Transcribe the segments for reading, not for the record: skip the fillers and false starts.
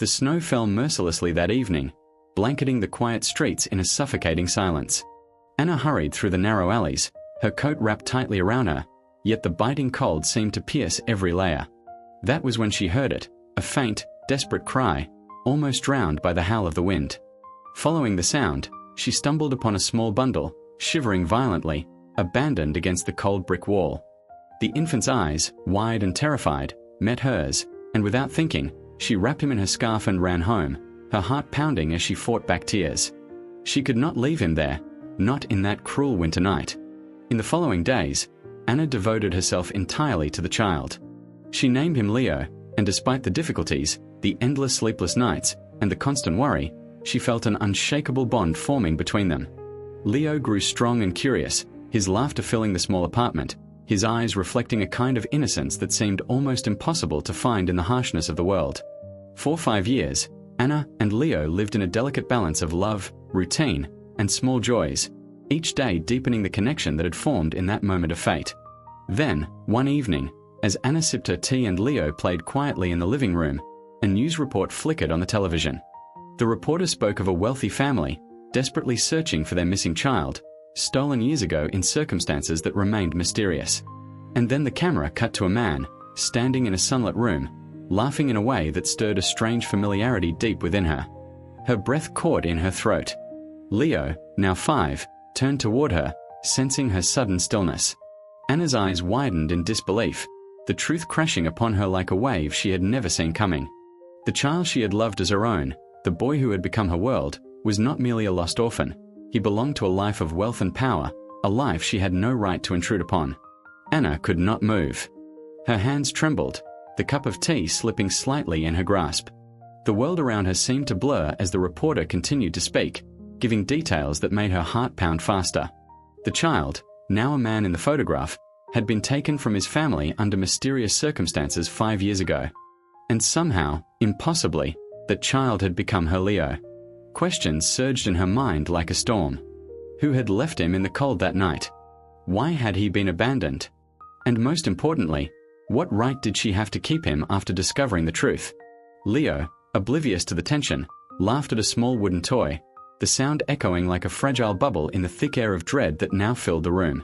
The snow fell mercilessly that evening, blanketing the quiet streets in a suffocating silence. Anna hurried through the narrow alleys, her coat wrapped tightly around her, yet the biting cold seemed to pierce every layer. That was when she heard it, a faint, desperate cry, almost drowned by the howl of the wind. Following the sound, she stumbled upon a small bundle, shivering violently, abandoned against the cold brick wall. The infant's eyes, wide and terrified, met hers, and without thinking, she wrapped him in her scarf and ran home, her heart pounding as she fought back tears. She could not leave him there, not in that cruel winter night. In the following days, Anna devoted herself entirely to the child. She named him Leo, and despite the difficulties, the endless sleepless nights, and the constant worry, she felt an unshakable bond forming between them. Leo grew strong and curious, his laughter filling the small apartment, his eyes reflecting a kind of innocence that seemed almost impossible to find in the harshness of the world. For 5 years, Anna and Leo lived in a delicate balance of love, routine, and small joys, each day deepening the connection that had formed in that moment of fate. Then, one evening, as Anna sipped her tea and Leo played quietly in the living room, a news report flickered on the television. The reporter spoke of a wealthy family, desperately searching for their missing child, stolen years ago in circumstances that remained mysterious. And then the camera cut to a man, standing in a sunlit room, laughing in a way that stirred a strange familiarity deep within her. Her breath caught in her throat. Leo, now 5, turned toward her, sensing her sudden stillness. Anna's eyes widened in disbelief, the truth crashing upon her like a wave she had never seen coming. The child she had loved as her own, the boy who had become her world, was not merely a lost orphan. He belonged to a life of wealth and power, a life she had no right to intrude upon. Anna could not move. Her hands trembled, the cup of tea slipping slightly in her grasp. The world around her seemed to blur as the reporter continued to speak, giving details that made her heart pound faster. The child, now a man in the photograph, had been taken from his family under mysterious circumstances 5 years ago. And somehow, impossibly, that child had become her Leo. Questions surged in her mind like a storm. Who had left him in the cold that night? Why had he been abandoned? And most importantly, what right did she have to keep him after discovering the truth? Leo, oblivious to the tension, laughed at a small wooden toy, the sound echoing like a fragile bubble in the thick air of dread that now filled the room.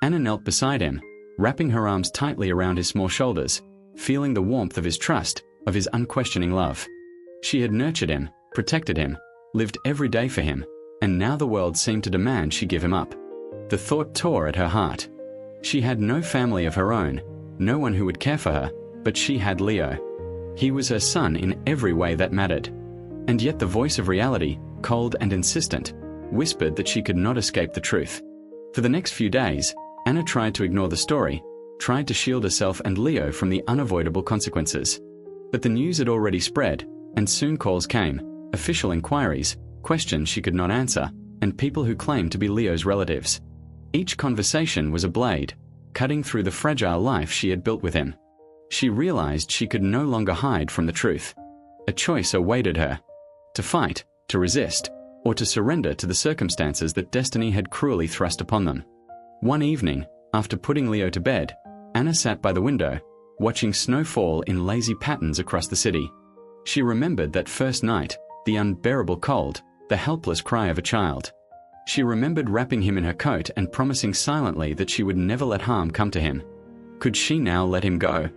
Anna knelt beside him, wrapping her arms tightly around his small shoulders, feeling the warmth of his trust, of his unquestioning love. She had nurtured him, protected him, lived every day for him, and now the world seemed to demand she give him up. The thought tore at her heart. She had no family of her own, no one who would care for her, but she had Leo. He was her son in every way that mattered. And yet the voice of reality, cold and insistent, whispered that she could not escape the truth. For the next few days, Anna tried to ignore the story, tried to shield herself and Leo from the unavoidable consequences. But the news had already spread, and soon calls came, official inquiries, questions she could not answer, and people who claimed to be Leo's relatives. Each conversation was a blade, cutting through the fragile life she had built with him. She realized she could no longer hide from the truth. A choice awaited her: to fight, to resist, or to surrender to the circumstances that destiny had cruelly thrust upon them. One evening, after putting Leo to bed, Anna sat by the window, watching snow fall in lazy patterns across the city. She remembered that first night, the unbearable cold, the helpless cry of a child. She remembered wrapping him in her coat and promising silently that she would never let harm come to him. Could she now let him go?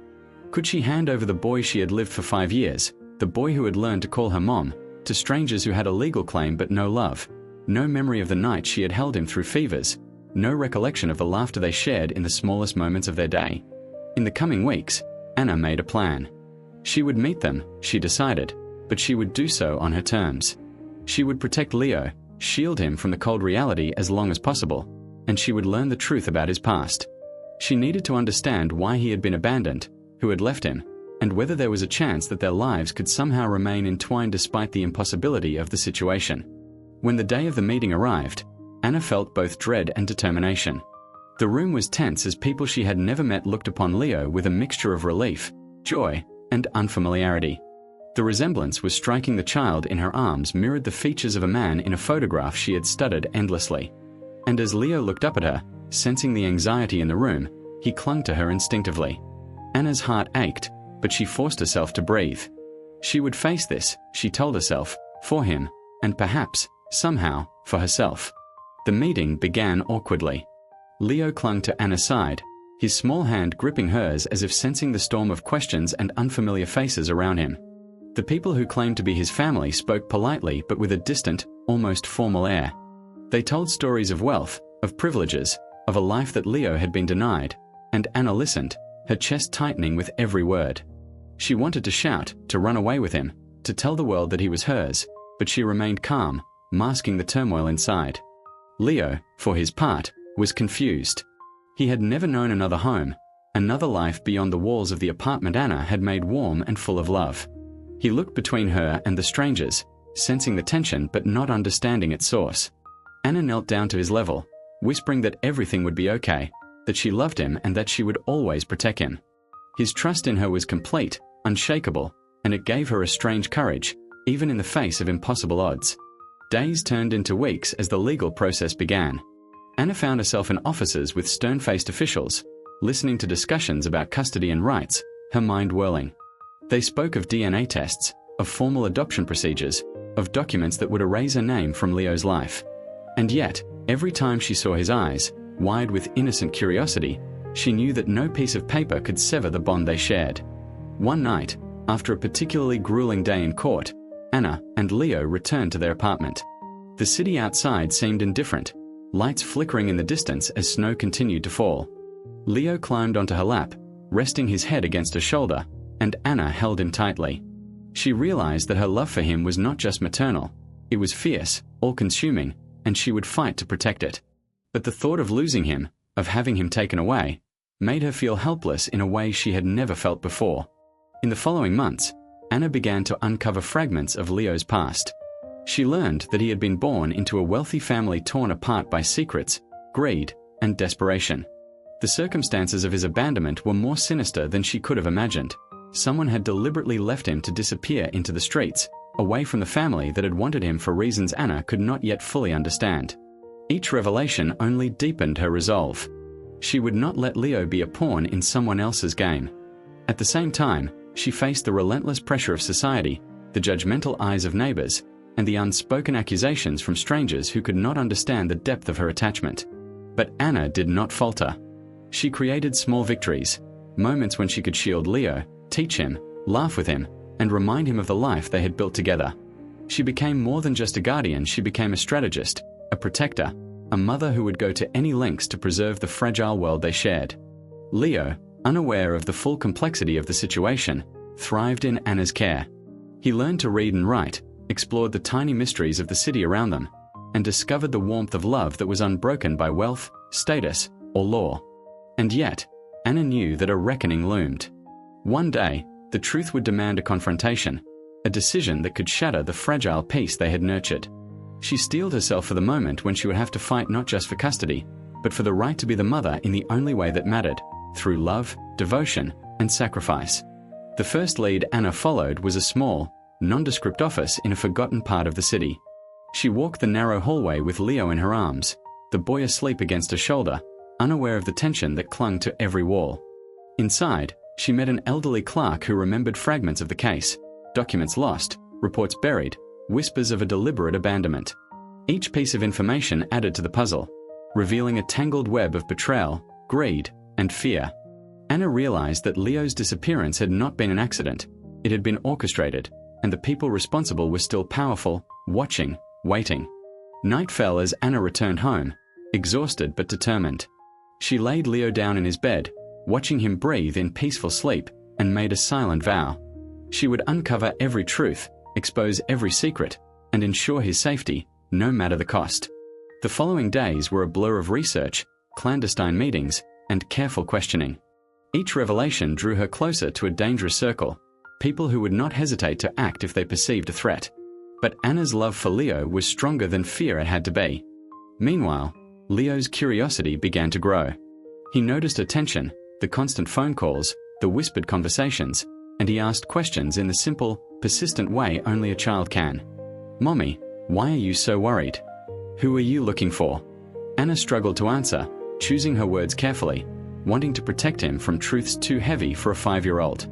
Could she hand over the boy she had lived for 5 years, the boy who had learned to call her mom, to strangers who had a legal claim but no love, no memory of the night she had held him through fevers, no recollection of the laughter they shared in the smallest moments of their day? In the coming weeks, Anna made a plan. She would meet them, she decided, but she would do so on her terms. She would protect Leo, shield him from the cold reality as long as possible, and she would learn the truth about his past. She needed to understand why he had been abandoned, who had left him, and whether there was a chance that their lives could somehow remain entwined despite the impossibility of the situation. When the day of the meeting arrived, Anna felt both dread and determination. The room was tense as people she had never met looked upon Leo with a mixture of relief, joy, and unfamiliarity. The resemblance was striking. The child in her arms mirrored the features of a man in a photograph she had studied endlessly. And as Leo looked up at her, sensing the anxiety in the room, he clung to her instinctively. Anna's heart ached, but she forced herself to breathe. She would face this, she told herself, for him, and perhaps, somehow, for herself. The meeting began awkwardly. Leo clung to Anna's side, his small hand gripping hers as if sensing the storm of questions and unfamiliar faces around him. The people who claimed to be his family spoke politely but with a distant, almost formal air. They told stories of wealth, of privileges, of a life that Leo had been denied, and Anna listened, her chest tightening with every word. She wanted to shout, to run away with him, to tell the world that he was hers, but she remained calm, masking the turmoil inside. Leo, for his part, was confused. He had never known another home, another life beyond the walls of the apartment Anna had made warm and full of love. He looked between her and the strangers, sensing the tension but not understanding its source. Anna knelt down to his level, whispering that everything would be okay, that she loved him and that she would always protect him. His trust in her was complete, unshakable, and it gave her a strange courage, even in the face of impossible odds. Days turned into weeks as the legal process began. Anna found herself in offices with stern-faced officials, listening to discussions about custody and rights, her mind whirling. They spoke of DNA tests, of formal adoption procedures, of documents that would erase her name from Leo's life. And yet, every time she saw his eyes, wide with innocent curiosity, she knew that no piece of paper could sever the bond they shared. One night, after a particularly grueling day in court, Anna and Leo returned to their apartment. The city outside seemed indifferent, lights flickering in the distance as snow continued to fall. Leo climbed onto her lap, resting his head against her shoulder, and Anna held him tightly. She realized that her love for him was not just maternal, it was fierce, all-consuming, and she would fight to protect it. But the thought of losing him, of having him taken away, made her feel helpless in a way she had never felt before. In the following months, Anna began to uncover fragments of Leo's past. She learned that he had been born into a wealthy family torn apart by secrets, greed, and desperation. The circumstances of his abandonment were more sinister than she could have imagined. Someone had deliberately left him to disappear into the streets, away from the family that had wanted him for reasons Anna could not yet fully understand. Each revelation only deepened her resolve. She would not let Leo be a pawn in someone else's game. At the same time, she faced the relentless pressure of society, the judgmental eyes of neighbors, and the unspoken accusations from strangers who could not understand the depth of her attachment. But Anna did not falter. She created small victories, moments when she could shield Leo, teach him, laugh with him, and remind him of the life they had built together. She became more than just a guardian, she became a strategist, a protector, a mother who would go to any lengths to preserve the fragile world they shared. Leo, unaware of the full complexity of the situation, thrived in Anna's care. He learned to read and write, explored the tiny mysteries of the city around them, and discovered the warmth of love that was unbroken by wealth, status, or law. And yet, Anna knew that a reckoning loomed. One day, the truth would demand a confrontation, a decision that could shatter the fragile peace they had nurtured. She steeled herself for the moment when she would have to fight not just for custody, but for the right to be the mother in the only way that mattered, through love, devotion, and sacrifice. The first lead Anna followed was a small, nondescript office in a forgotten part of the city. She walked the narrow hallway with Leo in her arms, the boy asleep against her shoulder, unaware of the tension that clung to every wall. Inside, she met an elderly clerk who remembered fragments of the case, documents lost, reports buried, whispers of a deliberate abandonment. Each piece of information added to the puzzle, revealing a tangled web of betrayal, greed, and fear. Anna realized that Leo's disappearance had not been an accident. It had been orchestrated, and the people responsible were still powerful, watching, waiting. Night fell as Anna returned home, exhausted but determined. She laid Leo down in his bed, watching him breathe in peaceful sleep, and made a silent vow. She would uncover every truth, expose every secret, and ensure his safety, no matter the cost. The following days were a blur of research, clandestine meetings, and careful questioning. Each revelation drew her closer to a dangerous circle, people who would not hesitate to act if they perceived a threat. But Anna's love for Leo was stronger than fear it had to be. Meanwhile, Leo's curiosity began to grow. He noticed her tension, the constant phone calls, the whispered conversations, and he asked questions in the simple, persistent way only a child can. "Mommy, why are you so worried? Who are you looking for?" Anna struggled to answer, choosing her words carefully, wanting to protect him from truths too heavy for a 5-year-old.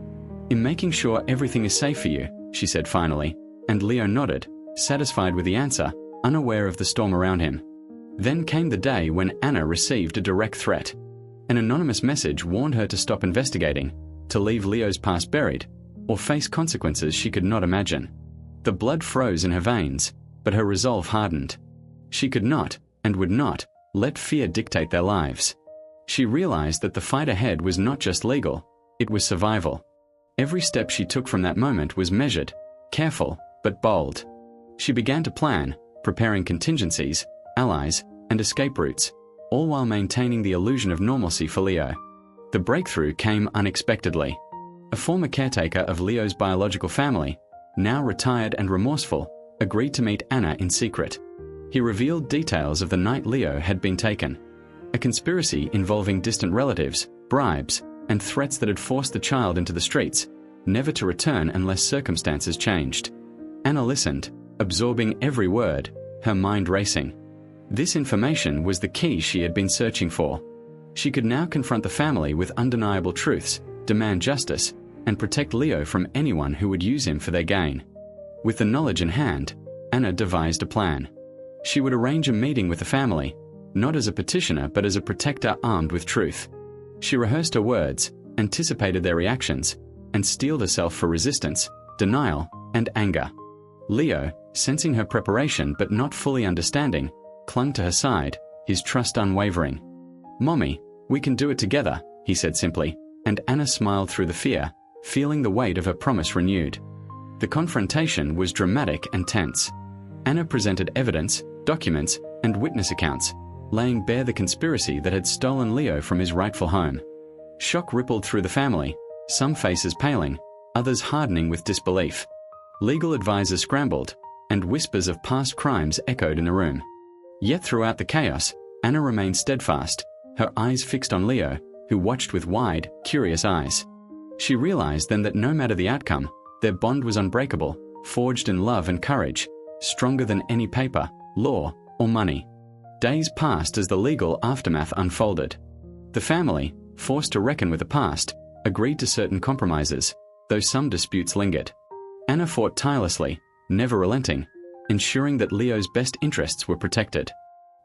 "In making sure everything is safe for you," she said finally, and Leo nodded, satisfied with the answer, unaware of the storm around him. Then came the day when Anna received a direct threat. An anonymous message warned her to stop investigating, to leave Leo's past buried, or face consequences she could not imagine. The blood froze in her veins, but her resolve hardened. She could not, and would not, let fear dictate their lives. She realized that the fight ahead was not just legal, it was survival. Every step she took from that moment was measured, careful, but bold. She began to plan, preparing contingencies, allies, and escape routes, all while maintaining the illusion of normalcy for Leo. The breakthrough came unexpectedly. A former caretaker of Leo's biological family, now retired and remorseful, agreed to meet Anna in secret. He revealed details of the night Leo had been taken. A conspiracy involving distant relatives, bribes, and threats that had forced the child into the streets, never to return unless circumstances changed. Anna listened, absorbing every word, her mind racing. This information was the key she had been searching for. She could now confront the family with undeniable truths, demand justice, and protect Leo from anyone who would use him for their gain. With the knowledge in hand, Anna devised a plan. She would arrange a meeting with the family, not as a petitioner but as a protector armed with truth. She rehearsed her words, anticipated their reactions, and steeled herself for resistance, denial, and anger. Leo, sensing her preparation but not fully understanding, clung to her side, his trust unwavering. "Mommy, we can do it together," he said simply, and Anna smiled through the fear, feeling the weight of her promise renewed. The confrontation was dramatic and tense. Anna presented evidence, documents, and witness accounts, laying bare the conspiracy that had stolen Leo from his rightful home. Shock rippled through the family, some faces paling, others hardening with disbelief. Legal advisors scrambled, and whispers of past crimes echoed in the room. Yet throughout the chaos, Anna remained steadfast, her eyes fixed on Leo, who watched with wide, curious eyes. She realized then that no matter the outcome, their bond was unbreakable, forged in love and courage, stronger than any paper, law, or money. Days passed as the legal aftermath unfolded. The family, forced to reckon with the past, agreed to certain compromises, though some disputes lingered. Anna fought tirelessly, never relenting, ensuring that Leo's best interests were protected.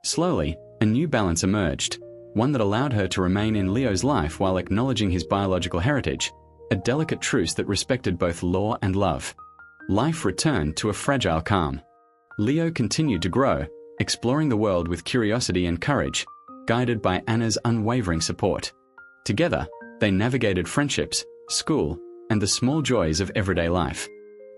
Slowly, a new balance emerged, one that allowed her to remain in Leo's life while acknowledging his biological heritage, a delicate truce that respected both law and love. Life returned to a fragile calm. Leo continued to grow, exploring the world with curiosity and courage, guided by Anna's unwavering support. Together, they navigated friendships, school, and the small joys of everyday life.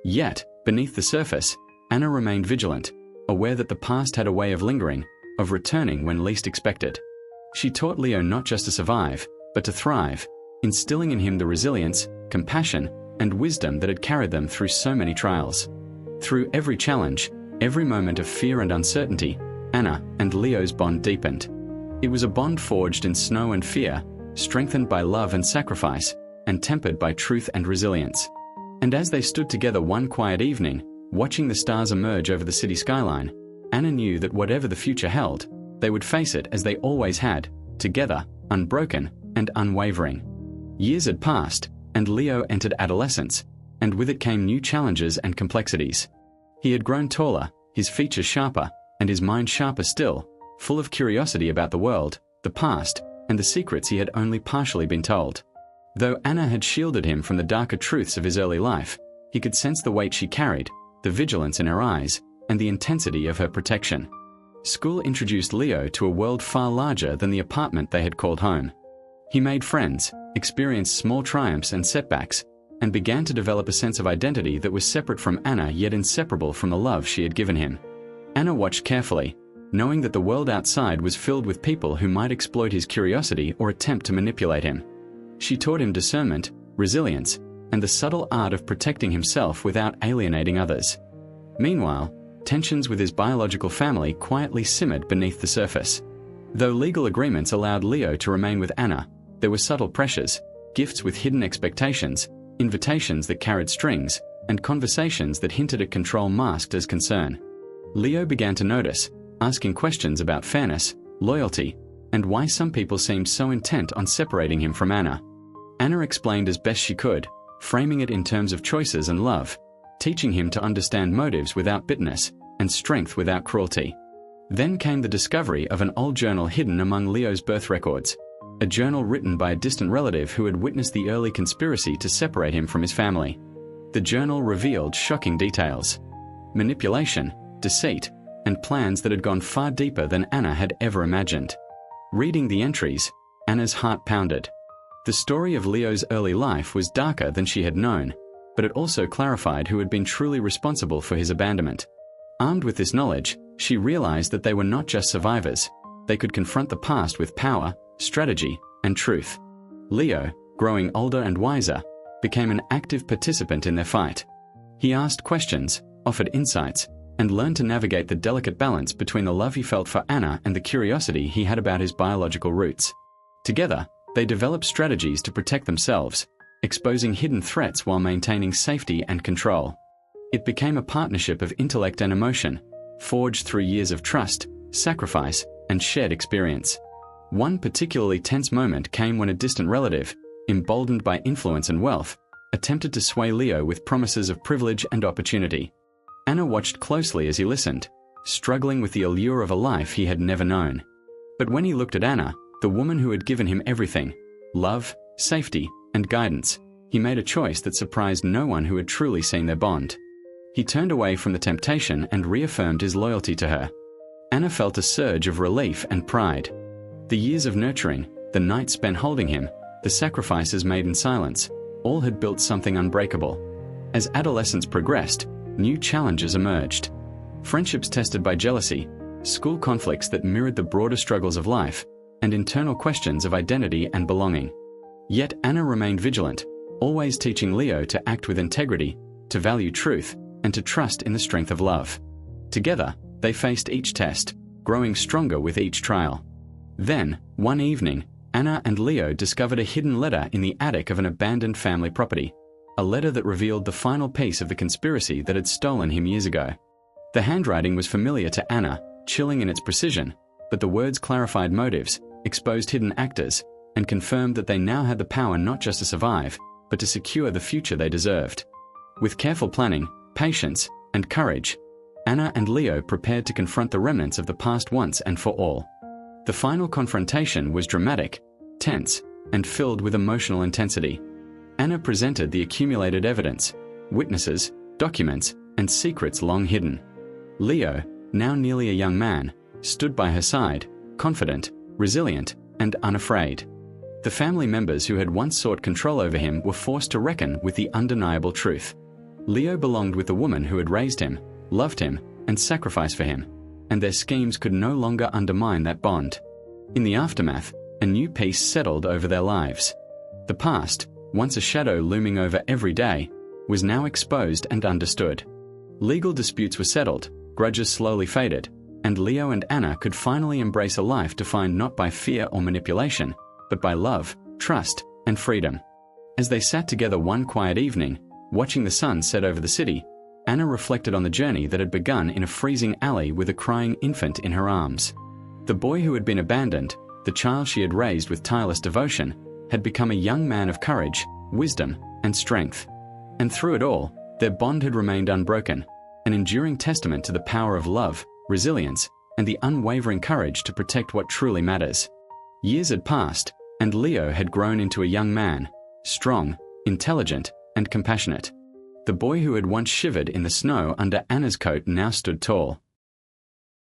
Yet, beneath the surface, Anna remained vigilant, aware that the past had a way of lingering, of returning when least expected. She taught Leo not just to survive, but to thrive, instilling in him the resilience, compassion, and wisdom that had carried them through so many trials. Through every challenge, every moment of fear and uncertainty, Anna and Leo's bond deepened. It was a bond forged in snow and fear, strengthened by love and sacrifice, and tempered by truth and resilience. And as they stood together one quiet evening, watching the stars emerge over the city skyline, Anna knew that whatever the future held, they would face it as they always had, together, unbroken and unwavering. Years had passed, and Leo entered adolescence, and with it came new challenges and complexities. He had grown taller, his features sharper, and his mind sharper still, full of curiosity about the world, the past, and the secrets he had only partially been told. Though Anna had shielded him from the darker truths of his early life, he could sense the weight she carried, the vigilance in her eyes, and the intensity of her protection. School introduced Leo to a world far larger than the apartment they had called home. He made friends, experienced small triumphs and setbacks, and began to develop a sense of identity that was separate from Anna yet inseparable from the love she had given him. Anna watched carefully, knowing that the world outside was filled with people who might exploit his curiosity or attempt to manipulate him. She taught him discernment, resilience, and the subtle art of protecting himself without alienating others. Meanwhile, tensions with his biological family quietly simmered beneath the surface. Though legal agreements allowed Leo to remain with Anna, there were subtle pressures, gifts with hidden expectations, invitations that carried strings, and conversations that hinted at control masked as concern. Leo began to notice, asking questions about fairness, loyalty, and why some people seemed so intent on separating him from Anna. Anna explained as best she could, framing it in terms of choices and love, teaching him to understand motives without bitterness and strength without cruelty. Then came the discovery of an old journal hidden among Leo's birth records, a journal written by a distant relative who had witnessed the early conspiracy to separate him from his family. The journal revealed shocking details: manipulation, deceit, and plans that had gone far deeper than Anna had ever imagined. Reading the entries, Anna's heart pounded. The story of Leo's early life was darker than she had known, but it also clarified who had been truly responsible for his abandonment. Armed with this knowledge, she realized that they were not just survivors. They could confront the past with power, strategy, and truth. Leo, growing older and wiser, became an active participant in their fight. He asked questions, offered insights, and learned to navigate the delicate balance between the love he felt for Anna and the curiosity he had about his biological roots. Together, they developed strategies to protect themselves, exposing hidden threats while maintaining safety and control. It became a partnership of intellect and emotion, forged through years of trust, sacrifice, and shared experience. One particularly tense moment came when a distant relative, emboldened by influence and wealth, attempted to sway Leo with promises of privilege and opportunity. Anna watched closely as he listened, struggling with the allure of a life he had never known. But when he looked at Anna, the woman who had given him everything, love, safety, and guidance, he made a choice that surprised no one who had truly seen their bond. He turned away from the temptation and reaffirmed his loyalty to her. Anna felt a surge of relief and pride. The years of nurturing, the nights spent holding him, the sacrifices made in silence, all had built something unbreakable. As adolescence progressed, new challenges emerged. Friendships tested by jealousy, school conflicts that mirrored the broader struggles of life, and internal questions of identity and belonging. Yet Anna remained vigilant, always teaching Leo to act with integrity, to value truth, and to trust in the strength of love. Together, they faced each test, growing stronger with each trial. Then, one evening, Anna and Leo discovered a hidden letter in the attic of an abandoned family property, a letter that revealed the final piece of the conspiracy that had stolen him years ago. The handwriting was familiar to Anna, chilling in its precision, but the words clarified motives, exposed hidden actors, and confirmed that they now had the power not just to survive, but to secure the future they deserved. With careful planning, patience, and courage, Anna and Leo prepared to confront the remnants of the past once and for all. The final confrontation was dramatic, tense, and filled with emotional intensity. Anna presented the accumulated evidence, witnesses, documents, and secrets long hidden. Leo, now nearly a young man, stood by her side, confident, resilient, and unafraid. The family members who had once sought control over him were forced to reckon with the undeniable truth. Leo belonged with the woman who had raised him, loved him, and sacrificed for him, and their schemes could no longer undermine that bond. In the aftermath, a new peace settled over their lives. The past, once a shadow looming over every day, was now exposed and understood. Legal disputes were settled, grudges slowly faded, and Leo and Anna could finally embrace a life defined not by fear or manipulation, but by love, trust, and freedom. As they sat together one quiet evening, watching the sun set over the city, Anna reflected on the journey that had begun in a freezing alley with a crying infant in her arms. The boy who had been abandoned, the child she had raised with tireless devotion, had become a young man of courage, wisdom, and strength. And through it all, their bond had remained unbroken, an enduring testament to the power of love, resilience, and the unwavering courage to protect what truly matters. Years had passed, and Leo had grown into a young man, strong, intelligent, and compassionate. The boy who had once shivered in the snow under Anna's coat now stood tall,